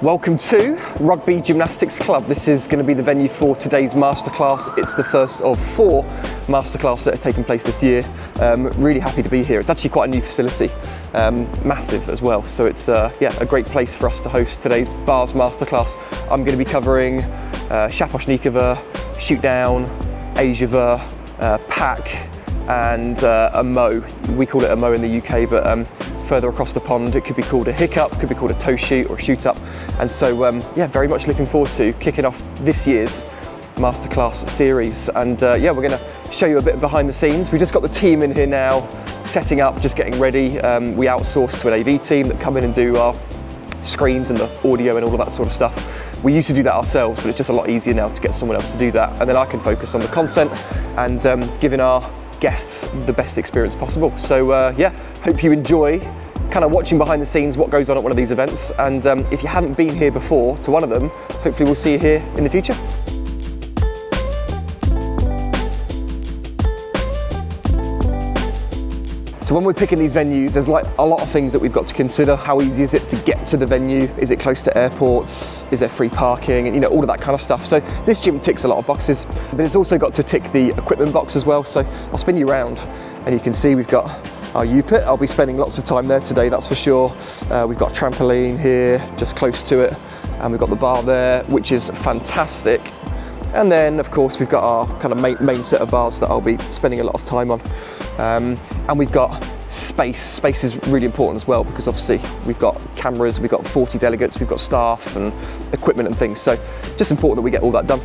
Welcome to Rugby Gymnastics Club. This is going to be the venue for today's masterclass. It's the first of 4 masterclasses that are taking place this year. Really happy to be here. It's actually quite a new facility, massive as well. So it's a great place for us to host today's Bars Masterclass. I'm going to be covering Shaposhnikova, shoot down, Ezhova, pack, and a mo. We call it a mo in the UK, but further across the pond it could be called a hiccup, could be called a toe shoot or a shoot up. And so very much looking forward to kicking off this year's masterclass series. And we're going to show you a bit behind the scenes. We've just got the team in here now, setting up, just getting ready. We outsource to an AV team that come in and do our screens and the audio and all of that sort of stuff. We used to do that ourselves, but it's just a lot easier now to get someone else to do that. And then I can focus on the content and giving our guests the best experience possible. So hope you enjoy kind of watching behind the scenes what goes on at one of these events. And if you haven't been here before to one of them, hopefully we'll see you here in the future. So when we're picking these venues, there's like a lot of things that we've got to consider. How easy is it to get to the venue? Is it close to airports? Is there free parking? And all of that kind of stuff. So this gym ticks a lot of boxes, but it's also got to tick the equipment box as well. So I'll spin you around and you can see we've got our U-pit. I'll be spending lots of time there today, that's for sure. We've got a trampoline here, just close to it. And we've got the bar there, which is fantastic. And then, of course, we've got our kind of main set of bars that I'll be spending a lot of time on. And we've got space. Space is really important as well, because obviously we've got cameras, we've got 40 delegates, we've got staff and equipment and things. So just important that we get all that done.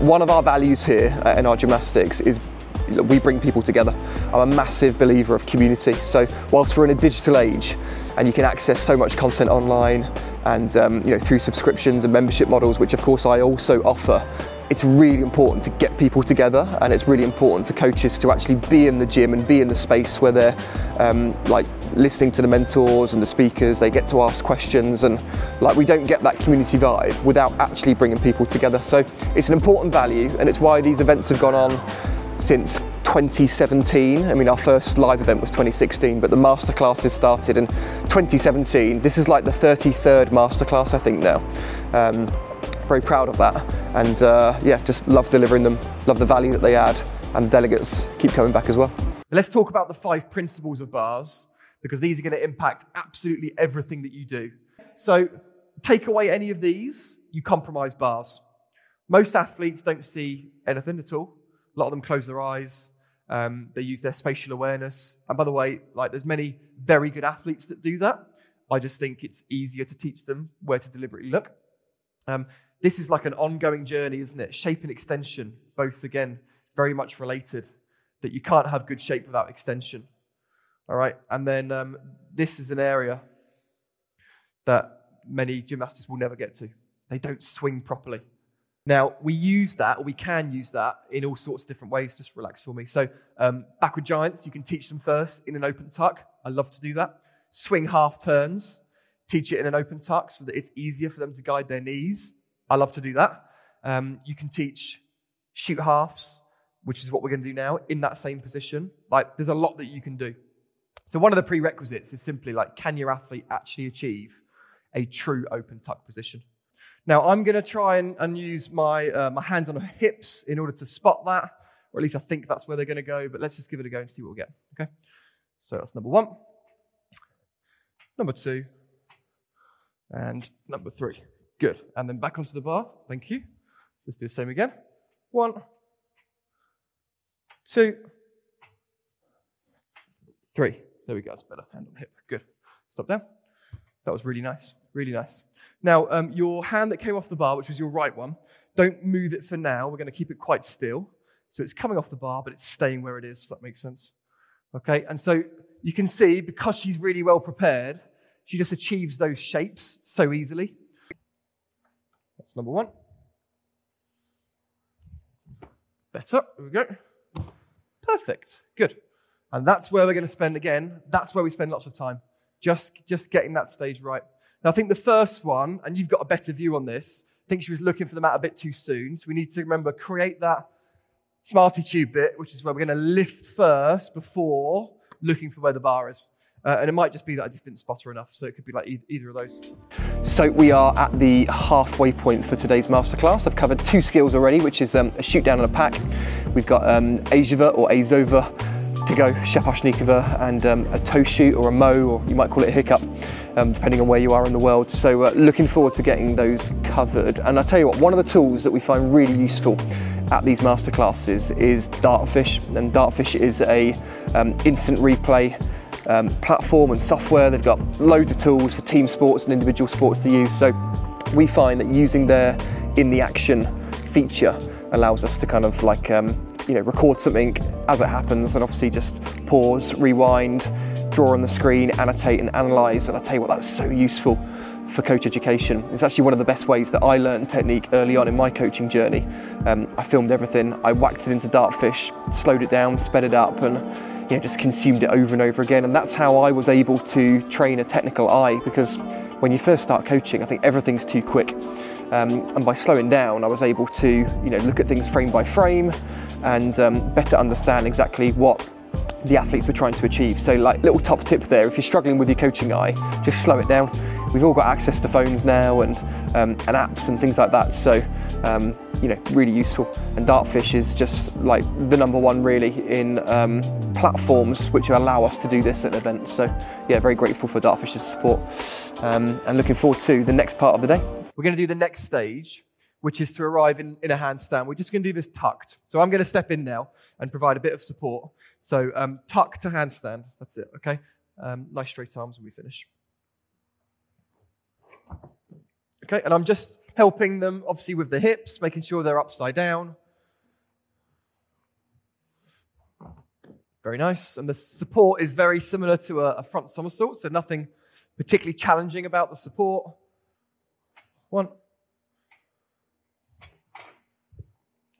One of our values here in our gymnastics is we bring people together. I'm a massive believer of community. So whilst we're in a digital age and you can access so much content online and through subscriptions and membership models, which of course I also offer, it's really important to get people together, and it's really important for coaches to actually be in the gym and be in the space where they're listening to the mentors and the speakers. They get to ask questions, and we don't get that community vibe without actually bringing people together. So it's an important value, and it's why these events have gone on since 2017. I mean, our first live event was 2016, but the masterclasses started in 2017. This is like the 33rd masterclass, I think, now. Very proud of that, and just love delivering them, love the value that they add, and delegates keep coming back as well. Let's talk about the 5 principles of bars, because these are going to impact absolutely everything that you do. So take away any of these, you compromise bars. Most athletes don't see anything at all. A lot of them close their eyes. They use their spatial awareness. And by the way, there's many very good athletes that do that. I just think it's easier to teach them where to deliberately look. This is like an ongoing journey, isn't it? Shape and extension, both, again, very much related, that you can't have good shape without extension. All right, and then this is an area that many gymnastics will never get to. They don't swing properly. Now, we use that, or we can use that, in all sorts of different ways. Just relax for me. So, backward giants, you can teach them first in an open tuck. I love to do that. Swing half turns, teach it in an open tuck so that it's easier for them to guide their knees. I love to do that. You can teach shoot halves, which is what we're going to do now, in that same position. There's a lot that you can do. So one of the prerequisites is simply can your athlete actually achieve a true open tuck position? Now, I'm going to try and use my hands on her hips in order to spot that, or at least I think that's where they're going to go, but let's just give it a go and see what we get, okay? So that's number 1, number 2, and number 3. Good. And then back onto the bar. Thank you. Let's do the same again. 1, 2, 3. There we go. That's better. Hand on hip. Good. Stop down. That was really nice. Really nice. Now, your hand that came off the bar, which was your right one, don't move it for now. We're going to keep it quite still. So it's coming off the bar, but it's staying where it is, if that makes sense. Okay. And so you can see, because she's really well prepared, she just achieves those shapes so easily. That's number 1. Better. There we go. Perfect. Good. And that's where we're going to spend, again, that's where we spend lots of time. Just getting that stage right. Now, I think the first one, and you've got a better view on this, I think she was looking for the mat a bit too soon. So we need to remember, create that Smarty Tube bit, which is where we're going to lift first before looking for where the bar is. And it might just be that I just didn't spot her enough, so it could be like either of those. So we are at the halfway point for today's masterclass. I've covered 2 skills already, which is a shoot down and a pack. We've got Ezhova or Ezhova to go, Shaposhnikova, and a toe shoot or a mo, or you might call it a hiccup, depending on where you are in the world. So looking forward to getting those covered. And I tell you what, one of the tools that we find really useful at these masterclasses is Dartfish. And Dartfish is a instant replay platform and software. They've got loads of tools for team sports and individual sports to use. So we find that using their in the action feature allows us to kind of like record something as it happens, and obviously just pause, rewind, draw on the screen, annotate and analyse. And I tell you what, that's so useful for coach education. It's actually one of the best ways that I learned technique early on in my coaching journey. I filmed everything, I whacked it into Dartfish, slowed it down, sped it up, and just consumed it over and over again. And that's how I was able to train a technical eye, because when you first start coaching, I think everything's too quick. And by slowing down, I was able to look at things frame by frame and better understand exactly what the athletes were trying to achieve. So like little top tip there, if you're struggling with your coaching eye, just slow it down. We've all got access to phones now and apps and things like that. So really useful. And Dartfish is just like the #1 really in platforms which allow us to do this at events. So yeah, very grateful for Dartfish's support and looking forward to the next part of the day. We're going to do the next stage, which is to arrive in a handstand. We're just going to do this tucked. So I'm going to step in now and provide a bit of support. So tuck to handstand. That's it, okay? Nice straight arms when we finish. Okay, and I'm just helping them, obviously, with the hips, making sure they're upside down. Very nice. And the support is very similar to a front somersault, so nothing particularly challenging about the support. 1.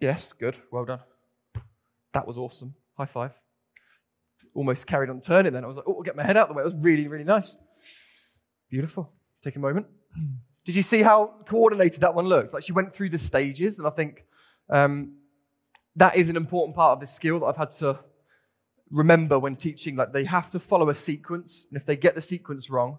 Yes, good. Well done. That was awesome. High five. Almost carried on turning then. I was like, oh, I'll get my head out of the way. It was really, really nice. Beautiful. Take a moment. Did you see how coordinated that one looked? Like she went through the stages, and I think that is an important part of this skill that I've had to remember when teaching. Like they have to follow a sequence, and if they get the sequence wrong,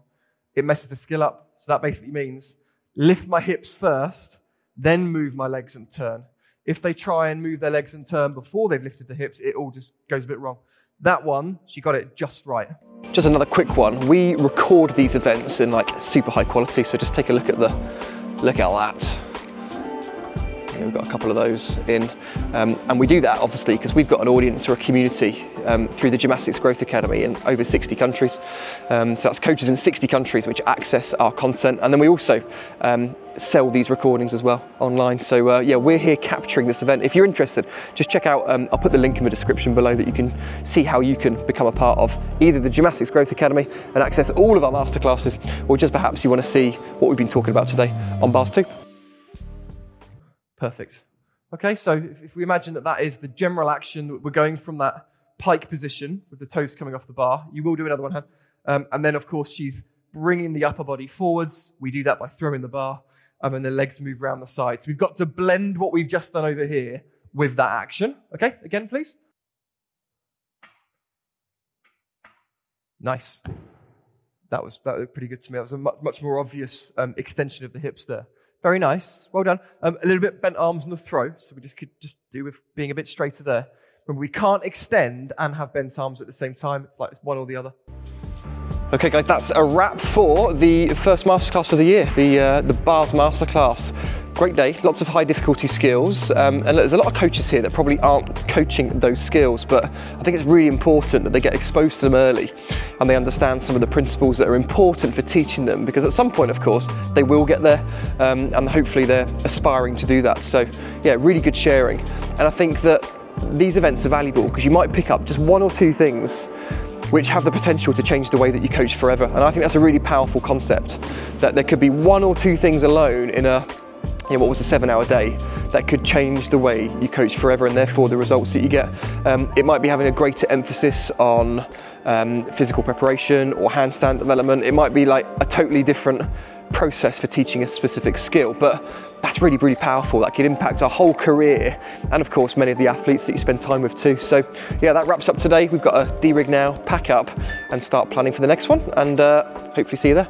it messes the skill up. So that basically means lift my hips first, then move my legs and turn. If they try and move their legs and turn before they've lifted the hips, it all just goes a bit wrong. That one, she got it just right. Just another quick one. We record these events in like super high quality, so just take a look at that. We've got a couple of those in, and we do that obviously because we've got an audience or a community through the Gymnastics Growth Academy in over 60 countries. So that's coaches in 60 countries which access our content, and then we also sell these recordings as well online. So yeah, we're here capturing this event. If you're interested, just check out, I'll put the link in the description below that you can see how you can become a part of either the Gymnastics Growth Academy and access all of our masterclasses, or just perhaps you want to see what we've been talking about today on Bars 2. Perfect. Okay, so if we imagine that is the general action, we're going from that pike position with the toes coming off the bar. You will do another one hand. And then, of course, she's bringing the upper body forwards. We do that by throwing the bar, and the legs move around the side. So we've got to blend what we've just done over here with that action. Okay, again, please. Nice. That looked pretty good to me. That was a much more obvious extension of the hips there. Very nice. Well done. A little bit bent arms on the throw, so we could just do with being a bit straighter there. Remember, we can't extend and have bent arms at the same time. It's like it's one or the other. Okay guys, that's a wrap for the first masterclass of the year, the Bars Masterclass. Great day, lots of high difficulty skills, and there's a lot of coaches here that probably aren't coaching those skills, but I think it's really important that they get exposed to them early and they understand some of the principles that are important for teaching them, because at some point, of course, they will get there, and hopefully they're aspiring to do that. So yeah, really good sharing. And I think that these events are valuable because you might pick up just 1 or 2 things which have the potential to change the way that you coach forever. And I think that's a really powerful concept, that there could be 1 or 2 things alone in what was a 7-hour day that could change the way you coach forever, and therefore the results that you get. It might be having a greater emphasis on physical preparation or handstand development. It might be like a totally different process for teaching a specific skill, but that's really, really powerful. That could impact our whole career, and of course many of the athletes that you spend time with too. So yeah, that wraps up today. We've got a D-rig now, pack up and start planning for the next one, and hopefully see you there.